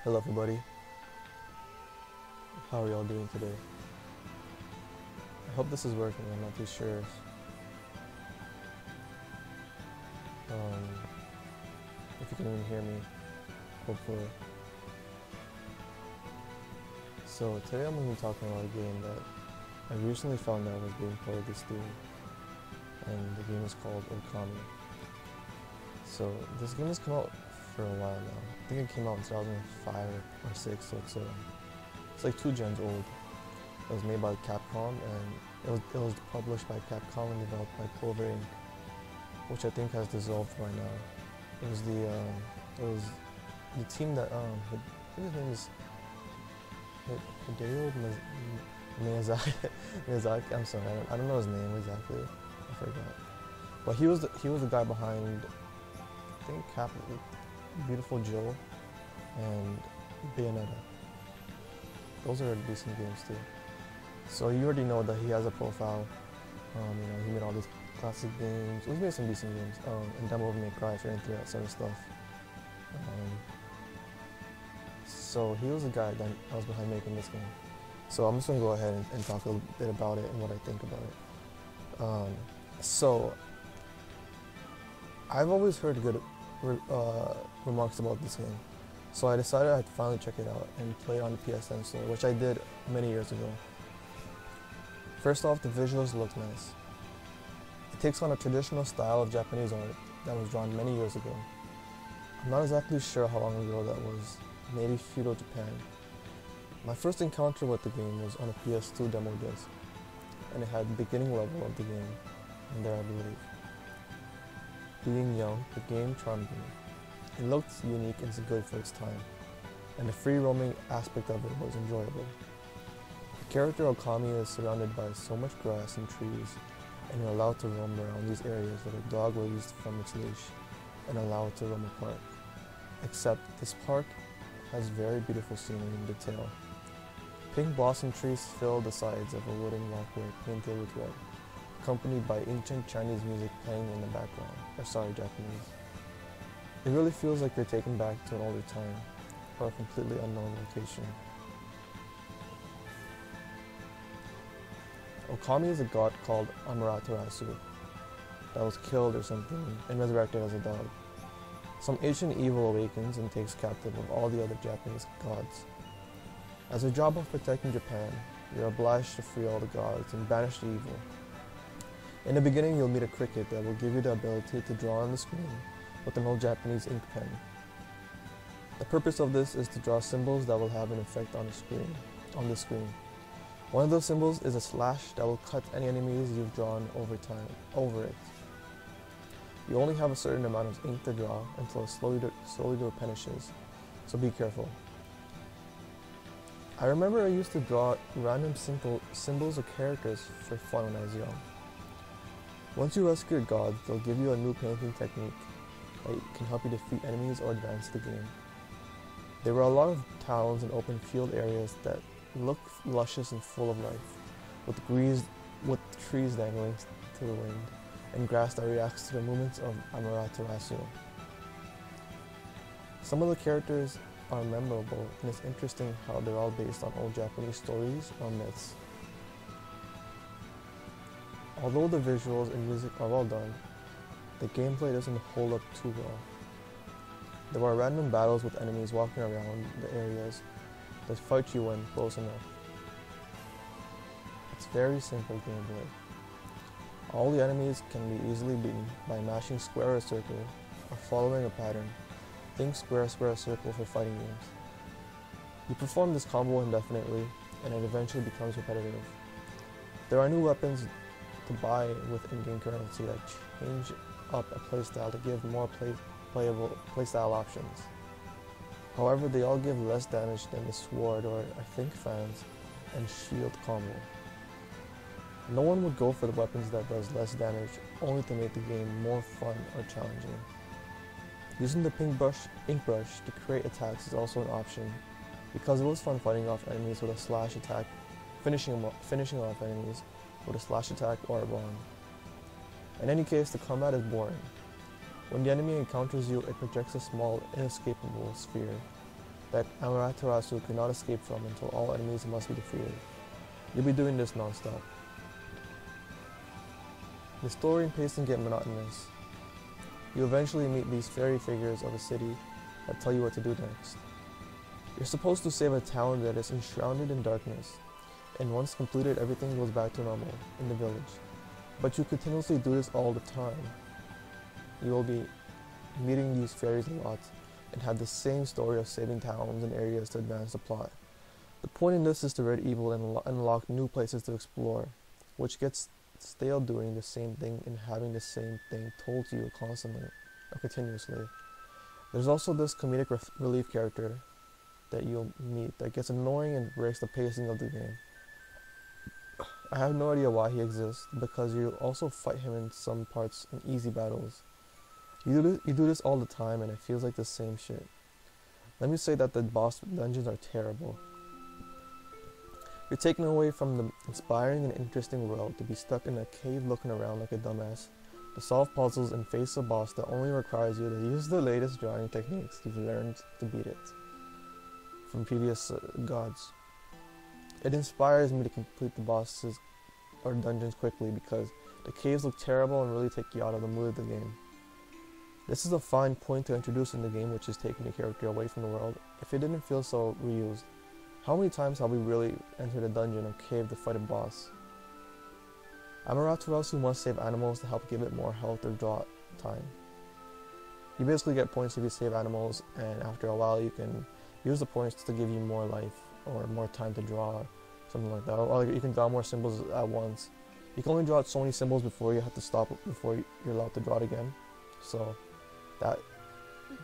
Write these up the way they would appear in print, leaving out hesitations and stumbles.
Hello everybody, how are y'all doing today? I hope this is working, I'm not too sure. Um, if you can even hear me, hopefully. So today I'm going to be talking about a game that I recently found out was being played this Steam, and the game is called Okami. So this game has come out for a while now. I think it came out in 2005 or 6, so it's like 2 gens old. It was made by Capcom, and it was published by Capcom and developed by Clover Inc., which I think has dissolved right now. It was the team that I think his name is Hideo Miyazaki. Miyazaki. I'm sorry, I don't know his name exactly. I forgot. But he was the guy behind, I think, Beautiful Joe and Bayonetta. Those are decent games too. So you already know that he has a profile. He made all these classic games. He's made some decent games. And Devil May Cry, if you're into that sort of stuff. So he was the guy that was behind making this game. So I'm just gonna go ahead and talk a little bit about it and what I think about it. So I've always heard good remarks about this game. So I decided I'd finally check it out and play it on the PSN store, which I did many years ago. First off, the visuals look nice. It takes on a traditional style of Japanese art that was drawn many years ago. I'm not exactly sure how long ago that was, maybe feudal Japan. My first encounter with the game was on a PS2 demo disc, and it had the beginning level of the game in there, I believe. Being young, the game charmed me. It looked unique and good for its time, and the free roaming aspect of it was enjoyable. The character Okami is surrounded by so much grass and trees, and you're allowed to roam around these areas with a dog released from its leash and allowed to roam a park. Except this park has very beautiful scenery and detail. Pink blossom trees fill the sides of a wooden walkway painted with red, accompanied by ancient Chinese music playing in the background, Japanese. It really feels like you're taken back to an older time, or a completely unknown location. Okami is a god called Amaterasu that was killed or something and resurrected as a dog. Some ancient evil awakens and takes captive of all the other Japanese gods. As a job of protecting Japan, you're obliged to free all the gods and banish the evil. In the beginning, you'll meet a cricket that will give you the ability to draw on the screen with an old Japanese ink pen. The purpose of this is to draw symbols that will have an effect on the screen. One of those symbols is a slash that will cut any enemies you've drawn over it. You only have a certain amount of ink to draw until it slowly replenishes, so be careful. I remember I used to draw random symbols or characters for fun when I was young. Once you rescue your gods, they'll give you a new painting technique that can help you defeat enemies or advance the game. There were a lot of towns and open field areas that looked luscious and full of life, with trees dangling to the wind, and grass that reacts to the movements of Amaterasu. Some of the characters are memorable, and it's interesting how they're all based on old Japanese stories or myths. Although the visuals and music are well done, the gameplay doesn't hold up too well. There are random battles with enemies walking around the areas that fight you when close enough. It's very simple gameplay. All the enemies can be easily beaten by mashing square or circle or following a pattern. Think square, square, circle for fighting games. You perform this combo indefinitely and it eventually becomes repetitive. There are new weapons to buy with in-game currency that change up a playstyle to give more playable playstyle options. However, they all give less damage than the sword or I think fans and shield combo. No one would go for the weapons that does less damage only to make the game more fun or challenging. Using the ink brush to create attacks is also an option because it was fun fighting off enemies with a slash attack, finishing off enemies with a slash attack or a bomb. In any case, the combat is boring. When the enemy encounters you, it projects a small, inescapable sphere. that Amaterasu cannot escape from until all enemies must be defeated. You'll be doing this non-stop. The story and pacing get monotonous. You eventually meet these fairy figures of a city that tell you what to do next. You're supposed to save a town that is enshrouded in darkness, and once completed everything goes back to normal in the village. But you continuously do this all the time. You will be meeting these fairies a lot, and have the same story of saving towns and areas to advance the plot. The point in this is to rid evil and unlock new places to explore, which gets stale doing the same thing and having the same thing told to you constantly or continuously. There's also this comedic relief character that you'll meet that gets annoying and breaks the pacing of the game. I have no idea why he exists, because you also fight him in some parts in easy battles. You do this all the time, and it feels like the same shit. Let me say that the boss dungeons are terrible. You're taken away from the inspiring and interesting world to be stuck in a cave looking around like a dumbass, to solve puzzles and face a boss that only requires you to use the latest drawing techniques you've learned to beat it from previous gods. It inspires me to complete the bosses or dungeons quickly because the caves look terrible and really take you out of the mood of the game. This is a fine point to introduce in the game, which is taking the character away from the world, if it didn't feel so reused. How many times have we really entered a dungeon or cave to fight a boss? Amaterasu must save animals to help give it more health or draw time. You basically get points if you save animals, and after a while you can use the points to give you more life or more time to draw, something like that. Or you can draw more symbols at once. You can only draw so many symbols before you have to stop before you're allowed to draw it again. So that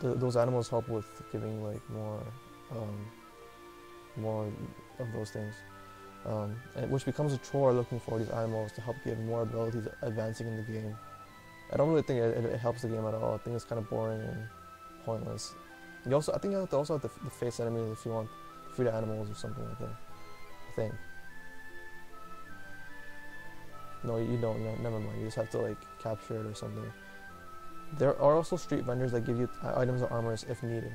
those animals help with giving like more of those things, and which becomes a chore looking for these animals to help give more abilities advancing in the game. I don't really think it helps the game at all. I think it's kind of boring and pointless. I think you also have to face enemies if you want to free the animals or something like that. I think. No, you don't. No, never mind. You just have to like capture it or something. There are also street vendors that give you items or armors if needed.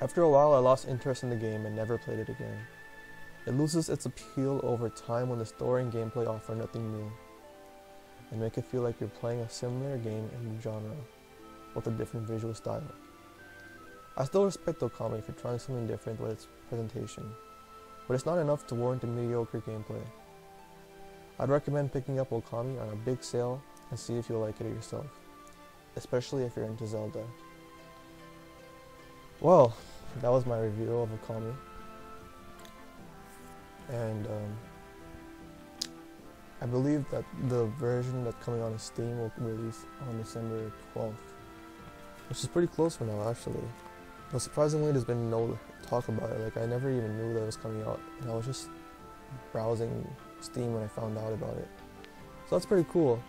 After a while, I lost interest in the game and never played it again. It loses its appeal over time when the story and gameplay offer nothing new, and make it feel like you're playing a similar game in the genre, with a different visual style. I still respect Okami for trying something different with its presentation, but it's not enough to warrant a mediocre gameplay. I'd recommend picking up Okami on a big sale and see if you'll like it yourself, especially if you're into Zelda. Well, that was my review of Okami, and I believe that the version that's coming on Steam will release on December 12th, which is pretty close for now actually. But surprisingly, there's been no talk about it. Like, I never even knew that it was coming out, and I was just browsing Steam when I found out about it. So that's pretty cool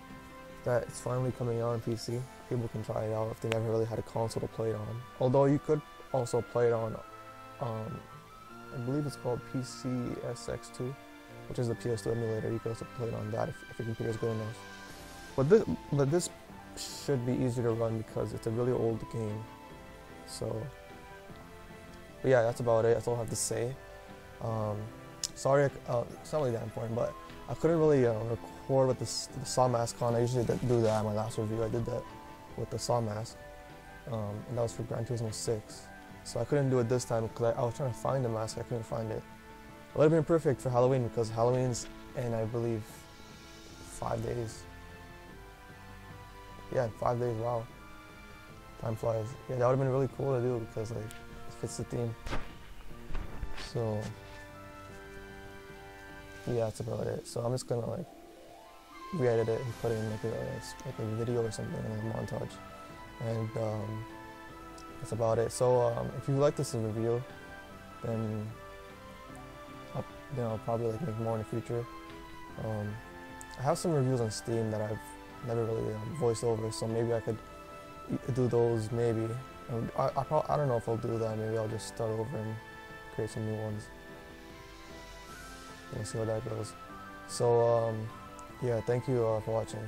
that it's finally coming out on PC. People can try it out if they never really had a console to play it on. Although you could also play it on, I believe it's called PCSX2, which is the PS2 emulator. You can also play it on that if your computer is good enough. But this should be easier to run because it's a really old game. So, but yeah, that's about it. That's all I have to say. Sorry, it's not really that important, but I couldn't really record with the Saw mask on. I usually do that in my last review. I did that with the Saw mask, and that was for Gran Turismo 6. So I couldn't do it this time because I was trying to find the mask. I couldn't find it. It would have been perfect for Halloween because Halloween's in, I believe, 5 days. Yeah, in 5 days. Wow, time flies. Yeah, that would have been really cool to do because like it fits the theme. So yeah, that's about it. So I'm just gonna like re-edit it and put in like a video or something, in a montage, and that's about it. So if you like this review, then I'll probably like make more in the future. I have some reviews on Steam that I've never really voiced over, so maybe I could do those. Maybe I don't know if I'll do that. Maybe I'll just start over and create some new ones. We'll see how that goes. So yeah, thank you for watching.